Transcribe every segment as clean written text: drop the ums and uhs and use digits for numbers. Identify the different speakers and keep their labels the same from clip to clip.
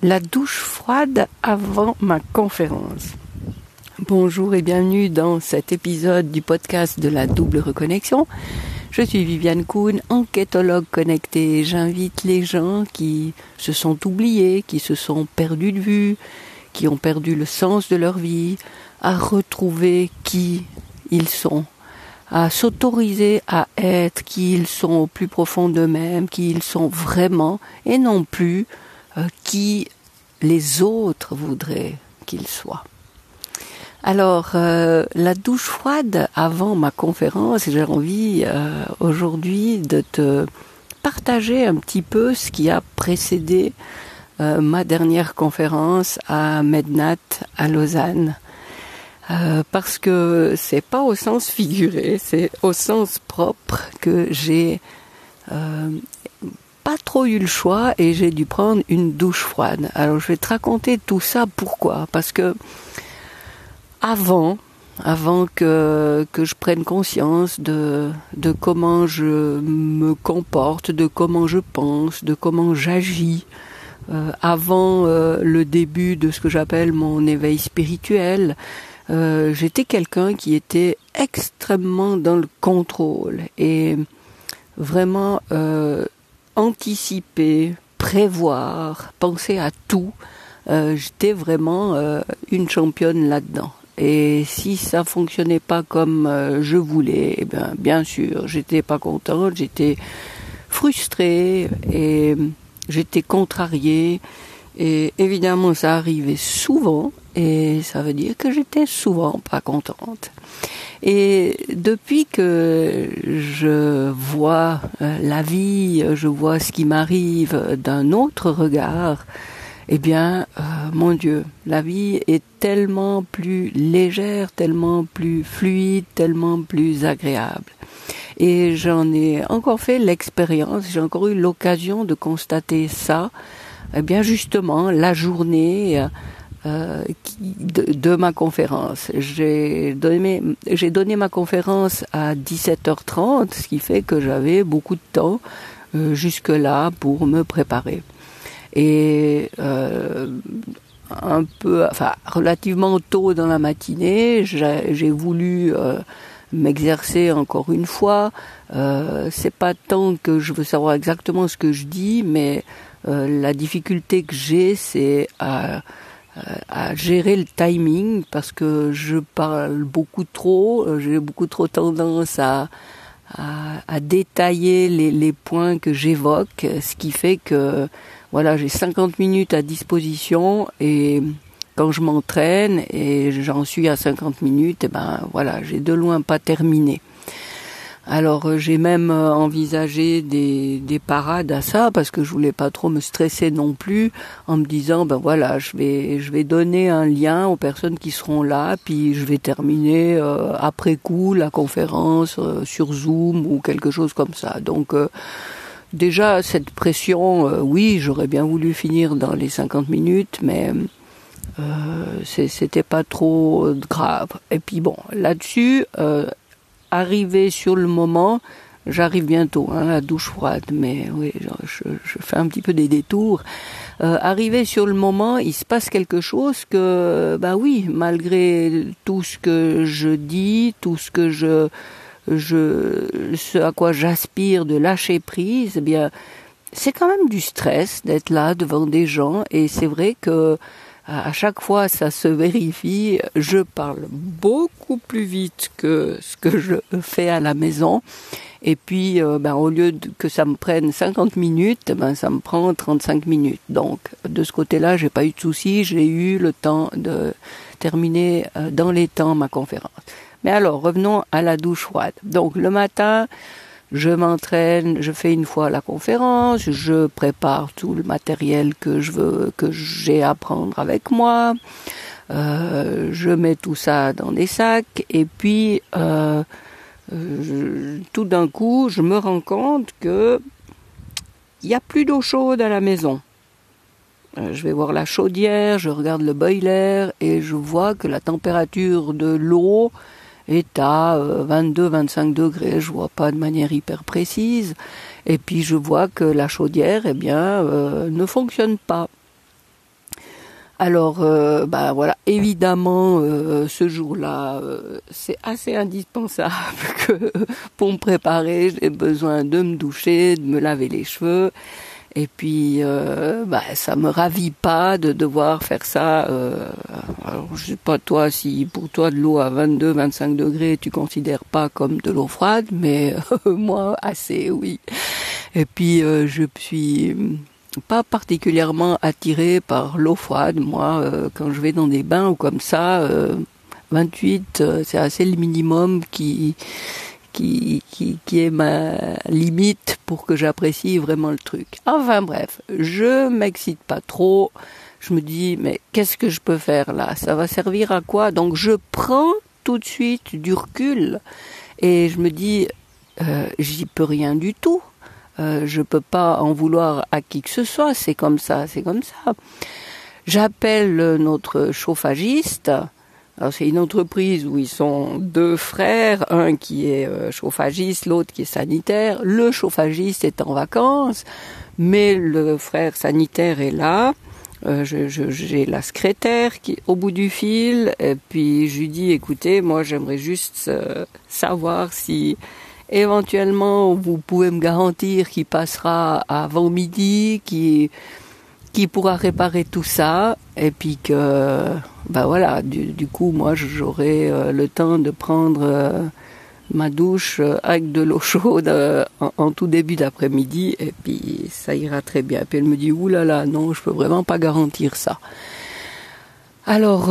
Speaker 1: La douche froide avant ma conférence. Bonjour et bienvenue dans cet épisode du podcast de la double reconnexion. Je suis Viviane Kuhn, enquêtologue connectée. J'invite les gens qui se sont oubliés, qui se sont perdus de vue, qui ont perdu le sens de leur vie, à retrouver qui ils sont, à s'autoriser à être qui ils sont au plus profond d'eux-mêmes, qui ils sont vraiment, et non plus qui les autres voudraient qu'ils soient. Alors, la douche froide avant ma conférence, j'ai envie aujourd'hui de te partager un petit peu ce qui a précédé ma dernière conférence à Mednat à Lausanne. Parce que c'est pas au sens figuré, c'est au sens propre que j'ai pas trop eu le choix et j'ai dû prendre une douche froide. Alors je vais te raconter tout ça, pourquoi ? Parce que avant que je prenne conscience de comment je me comporte, de comment je pense, de comment j'agis, avant le début de ce que j'appelle mon éveil spirituel, j'étais quelqu'un qui était extrêmement dans le contrôle et vraiment anticiper, prévoir, penser à tout. J'étais vraiment une championne là-dedans. Et si ça fonctionnait pas comme je voulais, eh bien sûr, j'étais pas contente, j'étais frustrée et j'étais contrariée. Et évidemment, ça arrivait souvent et ça veut dire que j'étais souvent pas contente. Et depuis que je vois la vie, je vois ce qui m'arrive d'un autre regard, eh bien, mon Dieu, la vie est tellement plus légère, tellement plus fluide, tellement plus agréable. Et j'en ai encore fait l'expérience, j'ai encore eu l'occasion de constater ça, eh bien justement, la journée de ma conférence. J'ai donné ma conférence à 17h30, ce qui fait que j'avais beaucoup de temps jusque-là pour me préparer. Et relativement tôt dans la matinée, j'ai voulu m'exercer encore une fois. C'est pas tant que je veux savoir exactement ce que je dis, mais la difficulté que j'ai, c'est à gérer le timing, parce que je parle beaucoup trop, j'ai beaucoup trop tendance à détailler les points que j'évoque, ce qui fait que voilà, j'ai 50 minutes à disposition et quand je m'entraîne et j'en suis à 50 minutes, voilà, j'ai de loin pas terminé. Alors j'ai même envisagé des parades à ça, parce que je voulais pas trop me stresser non plus, en me disant voilà, je vais donner un lien aux personnes qui seront là, puis je vais terminer après coup la conférence sur Zoom ou quelque chose comme ça. Donc déjà cette pression, oui, j'aurais bien voulu finir dans les 50 minutes, mais c'était pas trop grave. Et puis bon, là-dessus, arrivé sur le moment, j'arrive bientôt, la douche froide, mais oui, je fais un petit peu des détours. Arrivé sur le moment, il se passe quelque chose que, oui, malgré tout ce que je dis, tout ce que ce à quoi j'aspire de lâcher prise, eh bien, c'est quand même du stress d'être là devant des gens, et c'est vrai que à chaque fois ça se vérifie, je parle beaucoup plus vite que ce que je fais à la maison, et puis au lieu que ça me prenne 50 minutes, ça me prend 35 minutes. Donc de ce côté-là, j'ai pas eu de soucis, j'ai eu le temps de terminer dans les temps ma conférence. Mais alors, revenons à la douche froide. Donc le matin, je m'entraîne, je fais une fois la conférence, je prépare tout le matériel que j'ai à prendre avec moi, je mets tout ça dans des sacs, et puis tout d'un coup, je me rends compte que il n'y a plus d'eau chaude à la maison. Je vais voir la chaudière, je regarde le boiler, et je vois que la température de l'eau est à 22-25 degrés, je vois pas de manière hyper précise, et puis je vois que la chaudière, ne fonctionne pas. Alors, voilà, évidemment, ce jour-là, c'est assez indispensable que pour me préparer, j'ai besoin de me doucher, de me laver les cheveux. Et puis, ça me ravit pas de devoir faire ça. Alors, je sais pas toi si pour toi de l'eau à 22, 25 degrés, tu considères pas comme de l'eau froide, mais moi, assez, oui. Et puis, je suis pas particulièrement attirée par l'eau froide. Moi, quand je vais dans des bains ou comme ça, 28, c'est assez le minimum qui est ma limite pour que j'apprécie vraiment le truc. Enfin bref, je m'excite pas trop. Je me dis, mais qu'est-ce que je peux faire là? Ça va servir à quoi? Donc je prends tout de suite du recul et je me dis, j'y peux rien du tout. Je peux pas en vouloir à qui que ce soit. C'est comme ça, c'est comme ça. J'appelle notre chauffagiste. Alors c'est une entreprise où ils sont deux frères, un qui est chauffagiste, l'autre qui est sanitaire. Le chauffagiste est en vacances, mais le frère sanitaire est là. J'ai la secrétaire qui est au bout du fil, et puis je lui dis, écoutez, moi j'aimerais juste savoir si éventuellement vous pouvez me garantir qu'il passera avant midi, qui pourra réparer tout ça, et puis que voilà, du coup moi j'aurai le temps de prendre ma douche avec de l'eau chaude en tout début d'après-midi, et puis ça ira très bien. Puis elle me dit, oulala, non, je peux vraiment pas garantir ça. Alors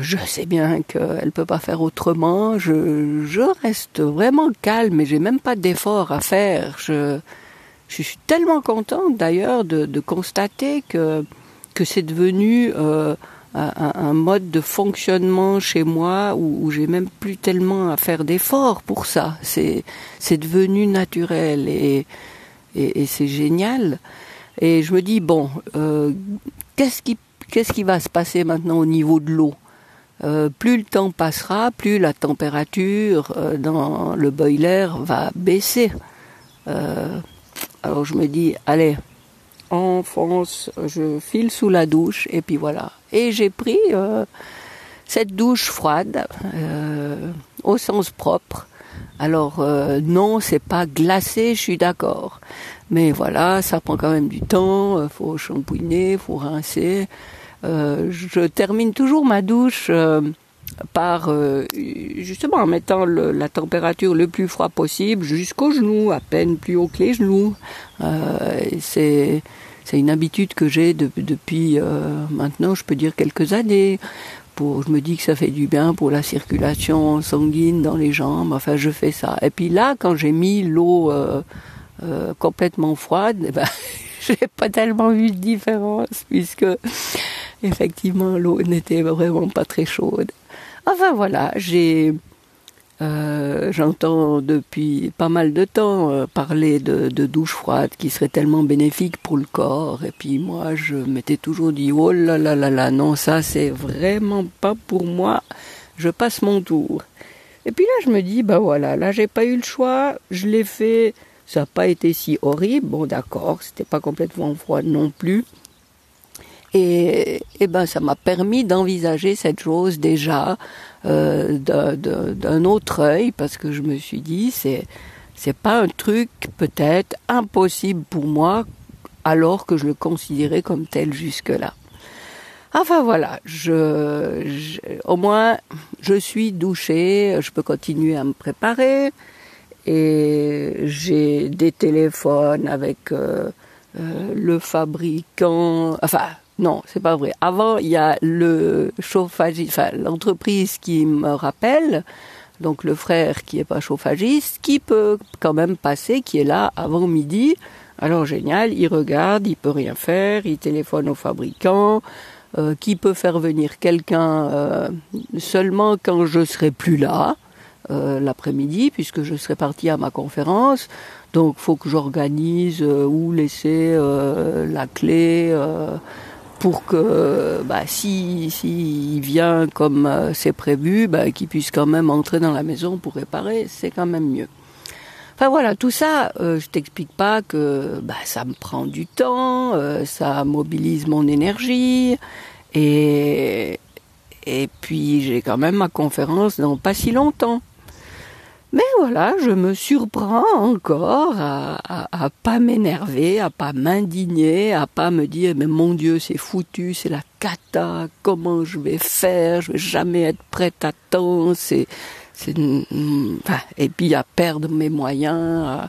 Speaker 1: je sais bien qu'elle peut pas faire autrement. Je reste vraiment calme et j'ai même pas d'effort à faire. Je suis tellement contente d'ailleurs de constater que c'est devenu un mode de fonctionnement chez moi où j'ai même plus tellement à faire d'efforts pour ça. C'est devenu naturel et c'est génial. Et je me dis qu'est-ce qui va se passer maintenant au niveau de l'eau? Plus le temps passera, plus la température dans le boiler va baisser. Alors je me dis, allez, enfonce, je file sous la douche et puis voilà. Et j'ai pris cette douche froide au sens propre. Alors non, c'est pas glacé, je suis d'accord. Mais voilà, ça prend quand même du temps, faut shampouiner, faut rincer. Je termine toujours ma douche par justement en mettant la température le plus froid possible jusqu'aux genoux, à peine plus haut que les genoux. C'est une habitude que j'ai depuis maintenant, je peux dire quelques années. Je me dis que ça fait du bien pour la circulation sanguine dans les jambes. Enfin, je fais ça. Et puis là, quand j'ai mis l'eau complètement froide, j'ai pas tellement vu de différence puisque effectivement l'eau n'était vraiment pas très chaude. Enfin voilà, j'entends depuis pas mal de temps parler de douche froide qui serait tellement bénéfique pour le corps. Et puis moi, je m'étais toujours dit, oh là là là là, non, ça c'est vraiment pas pour moi. Je passe mon tour. Et puis là, je me dis, voilà, là j'ai pas eu le choix, je l'ai fait. Ça n'a pas été si horrible. Bon, d'accord, c'était pas complètement froid non plus. Et ça m'a permis d'envisager cette chose déjà d'un autre œil, parce que je me suis dit, c'est pas un truc peut-être impossible pour moi, alors que je le considérais comme tel jusque-là. Enfin voilà, au moins je suis douchée, je peux continuer à me préparer. Et j'ai des téléphones avec le fabricant. Enfin, non, c'est pas vrai. Avant, il y a le chauffagiste, l'entreprise qui me rappelle, donc le frère qui est pas chauffagiste, qui peut quand même passer, qui est là avant midi. Alors génial, il regarde, il peut rien faire, il téléphone au fabricant, qui peut faire venir quelqu'un seulement quand je serai plus là. L'après-midi, puisque je serai partie à ma conférence, donc faut que j'organise où laisser la clé pour que si vient comme c'est prévu, qu'il puisse quand même entrer dans la maison pour réparer, c'est quand même mieux. Enfin voilà, tout ça, je t'explique pas que ça me prend du temps, ça mobilise mon énergie, et puis j'ai quand même ma conférence dans pas si longtemps. Mais voilà, je me surprends encore à pas m'énerver, à pas m'indigner, à pas me dire mais mon Dieu c'est foutu, c'est la cata, comment je vais faire, je vais jamais être prête à temps, et puis à perdre mes moyens,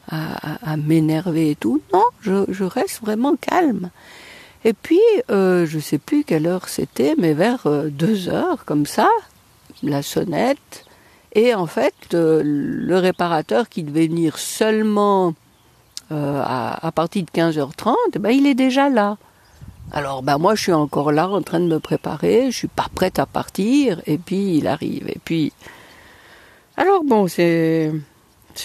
Speaker 1: à m'énerver et tout. Non, je reste vraiment calme. Et puis je sais plus quelle heure c'était, mais vers 2 heures comme ça, la sonnette. Et en fait, le réparateur qui devait venir seulement à partir de 15h30, il est déjà là. Alors moi je suis encore là en train de me préparer, je suis pas prête à partir, et puis il arrive. Et puis alors bon, c'est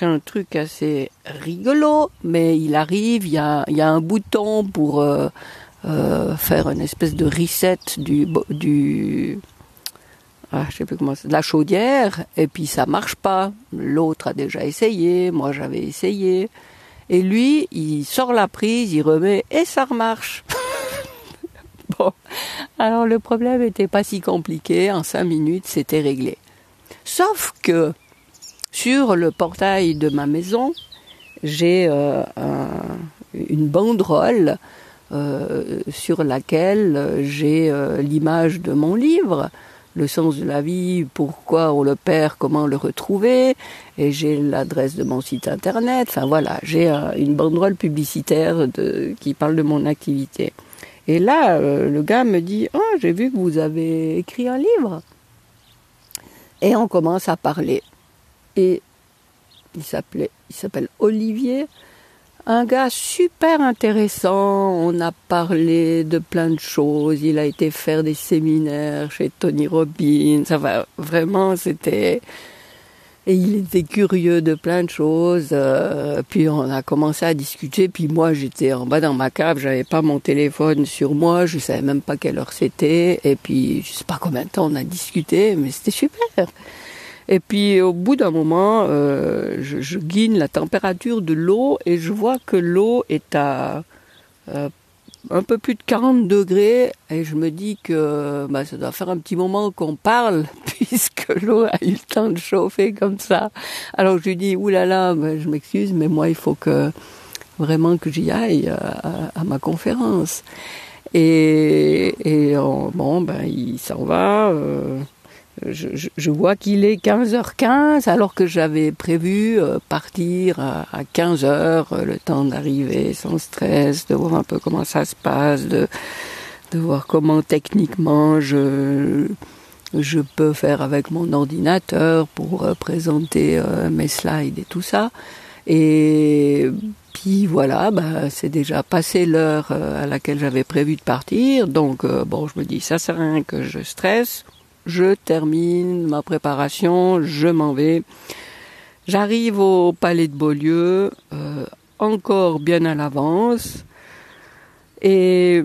Speaker 1: un truc assez rigolo, mais il arrive, il y a un bouton pour faire une espèce de reset je sais plus comment c'est, de la chaudière, et puis ça marche pas. L'autre a déjà essayé, moi j'avais essayé, et lui il sort la prise, il remet et ça remarche. Bon, alors le problème était pas si compliqué, en 5 minutes c'était réglé. Sauf que sur le portail de ma maison, j'ai une banderole sur laquelle j'ai l'image de mon livre, Le sens de la vie, pourquoi on le perd, comment le retrouver, et j'ai l'adresse de mon site internet. Enfin voilà, j'ai une banderole publicitaire qui parle de mon activité. Et là, le gars me dit « Oh, j'ai vu que vous avez écrit un livre ». Et on commence à parler. Et il s'appelle Olivier, un gars super intéressant. On a parlé de plein de choses. Il a été faire des séminaires chez Tony Robbins. Vraiment, c'était... Et il était curieux de plein de choses. Puis on a commencé à discuter. Puis moi, j'étais en bas dans ma cave. J'avais pas mon téléphone sur moi. Je savais même pas quelle heure c'était. Et puis, je sais pas combien de temps on a discuté, mais c'était super. Et puis au bout d'un moment, je guine la température de l'eau et je vois que l'eau est à un peu plus de 40 degrés et je me dis que ça doit faire un petit moment qu'on parle puisque l'eau a eu le temps de chauffer comme ça. Alors je lui dis oulala, je m'excuse, mais moi il faut vraiment que j'y aille à ma conférence. Et il s'en va. Je vois qu'il est 15h15 alors que j'avais prévu partir à 15h, le temps d'arriver sans stress, de voir un peu comment ça se passe, de voir comment techniquement je peux faire avec mon ordinateur pour présenter mes slides et tout ça. Et puis voilà, c'est déjà passé l'heure à laquelle j'avais prévu de partir, donc je me dis ça sert à rien que je stresse. Je termine ma préparation, je m'en vais. J'arrive au Palais de Beaulieu, encore bien à l'avance, et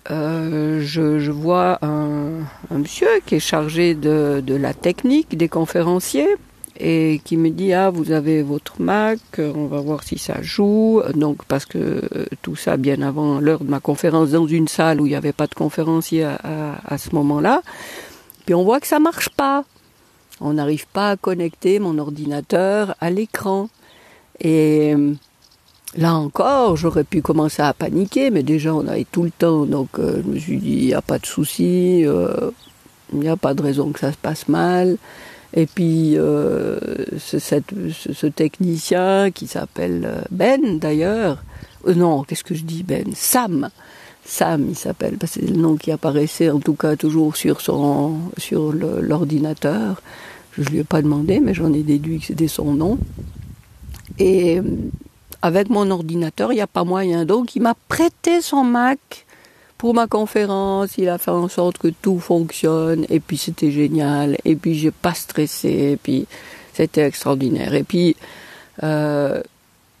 Speaker 1: je vois un monsieur qui est chargé de la technique des conférenciers et qui me dit « Ah, vous avez votre Mac, on va voir si ça joue. » Donc, parce que tout ça bien avant l'heure de ma conférence dans une salle où il n'y avait pas de conférencier à ce moment-là. Puis on voit que ça marche pas. On n'arrive pas à connecter mon ordinateur à l'écran. Et là encore, j'aurais pu commencer à paniquer, mais déjà on avait tout le temps. Donc je me suis dit, il n'y a pas de souci, il n'y a pas de raison que ça se passe mal. Et puis ce technicien qui s'appelle Ben d'ailleurs, non, qu'est-ce que je dis Ben ? Sam, il s'appelle, parce que c'est le nom qui apparaissait en tout cas toujours sur l'ordinateur. Je ne lui ai pas demandé, mais j'en ai déduit que c'était son nom. Et avec mon ordinateur, il n'y a pas moyen. Donc il m'a prêté son Mac pour ma conférence. Il a fait en sorte que tout fonctionne. Et puis c'était génial. Et puis j'ai pas stressé. Et puis c'était extraordinaire. Et puis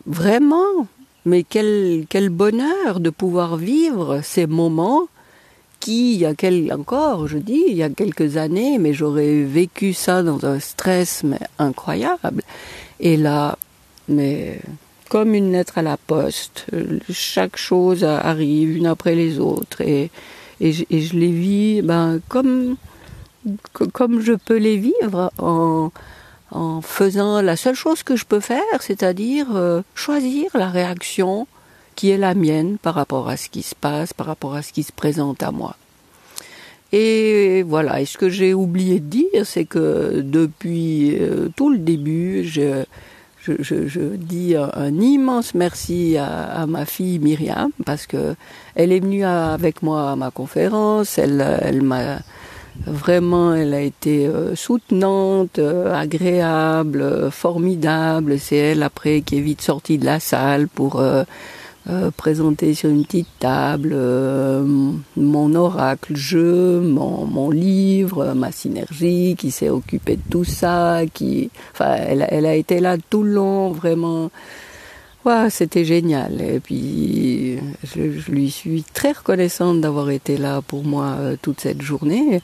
Speaker 1: vraiment... Mais quel bonheur de pouvoir vivre ces moments qui, il y a quelques années, mais j'aurais vécu ça dans un stress mais incroyable. Et là, mais comme une lettre à la poste. Chaque chose arrive une après les autres et je les vis comme je peux les vivre en faisant la seule chose que je peux faire, c'est-à-dire choisir la réaction qui est la mienne par rapport à ce qui se passe, par rapport à ce qui se présente à moi. Et voilà, et ce que j'ai oublié de dire, c'est que depuis tout le début, je dis un immense merci à ma fille Myriam, parce que elle est venue avec moi à ma conférence, elle a été soutenante, agréable, formidable. C'est elle après qui est vite sortie de la salle pour présenter sur une petite table mon oracle jeu, mon livre, ma synergie, qui s'est occupée de tout ça, elle a été là tout le long, vraiment. Ouais, c'était génial. Et puis je lui suis très reconnaissante d'avoir été là pour moi toute cette journée.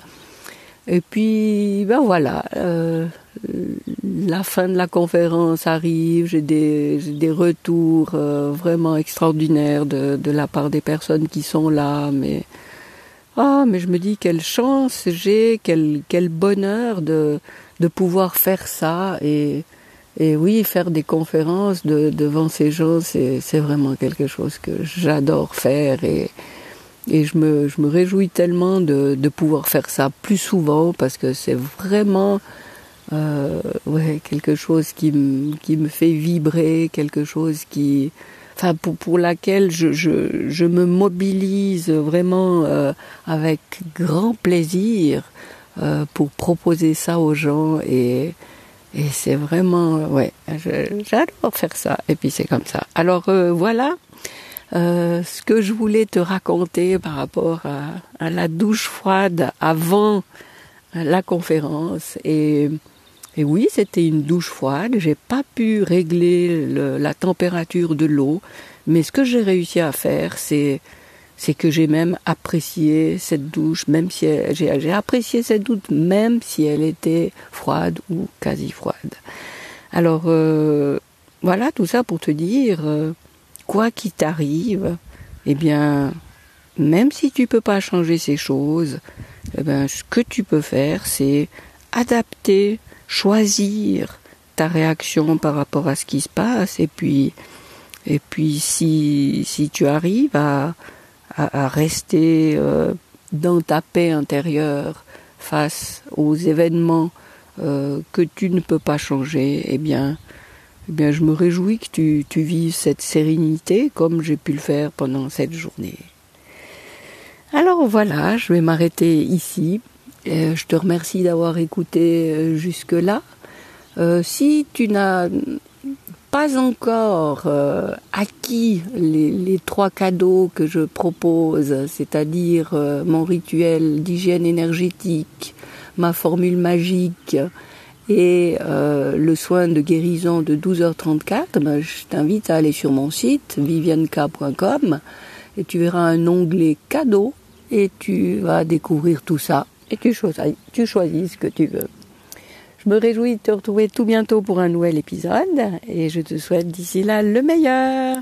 Speaker 1: Et puis voilà, la fin de la conférence arrive, j'ai des retours vraiment extraordinaires de la part des personnes qui sont là, mais je me dis quelle chance j'ai, quel bonheur de pouvoir faire ça et oui, faire des conférences devant ces gens, c'est vraiment quelque chose que j'adore faire et je me réjouis tellement de pouvoir faire ça plus souvent parce que c'est vraiment quelque chose qui me fait vibrer, quelque chose pour laquelle je me mobilise vraiment avec grand plaisir pour proposer ça aux gens et c'est vraiment j'adore faire ça et puis c'est comme ça. Alors voilà ce que je voulais te raconter par rapport à la douche froide avant la conférence et oui, c'était une douche froide. J'ai pas pu régler la température de l'eau, mais ce que j'ai réussi à faire, c'est que j'ai même apprécié cette douche, même si j'ai apprécié cette douche, même si elle était froide ou quasi froide. Alors voilà, tout ça pour te dire, quoi qu'il t'arrive, eh bien, même si tu peux pas changer ces choses, eh bien, ce que tu peux faire, c'est adapter, choisir ta réaction par rapport à ce qui se passe et puis si tu arrives à rester dans ta paix intérieure face aux événements que tu ne peux pas changer, eh bien je me réjouis que tu vives cette sérénité comme j'ai pu le faire pendant cette journée. Alors voilà, je vais m'arrêter ici. Je te remercie d'avoir écouté jusque-là. Si tu n'as pas encore acquis les 3 cadeaux que je propose, c'est-à-dire mon rituel d'hygiène énergétique, ma formule magique et le soin de guérison de 12h34, je t'invite à aller sur mon site vivianka.com et tu verras un onglet cadeaux et tu vas découvrir tout ça. Et tu choisis ce que tu veux. Je me réjouis de te retrouver tout bientôt pour un nouvel épisode et je te souhaite d'ici là le meilleur.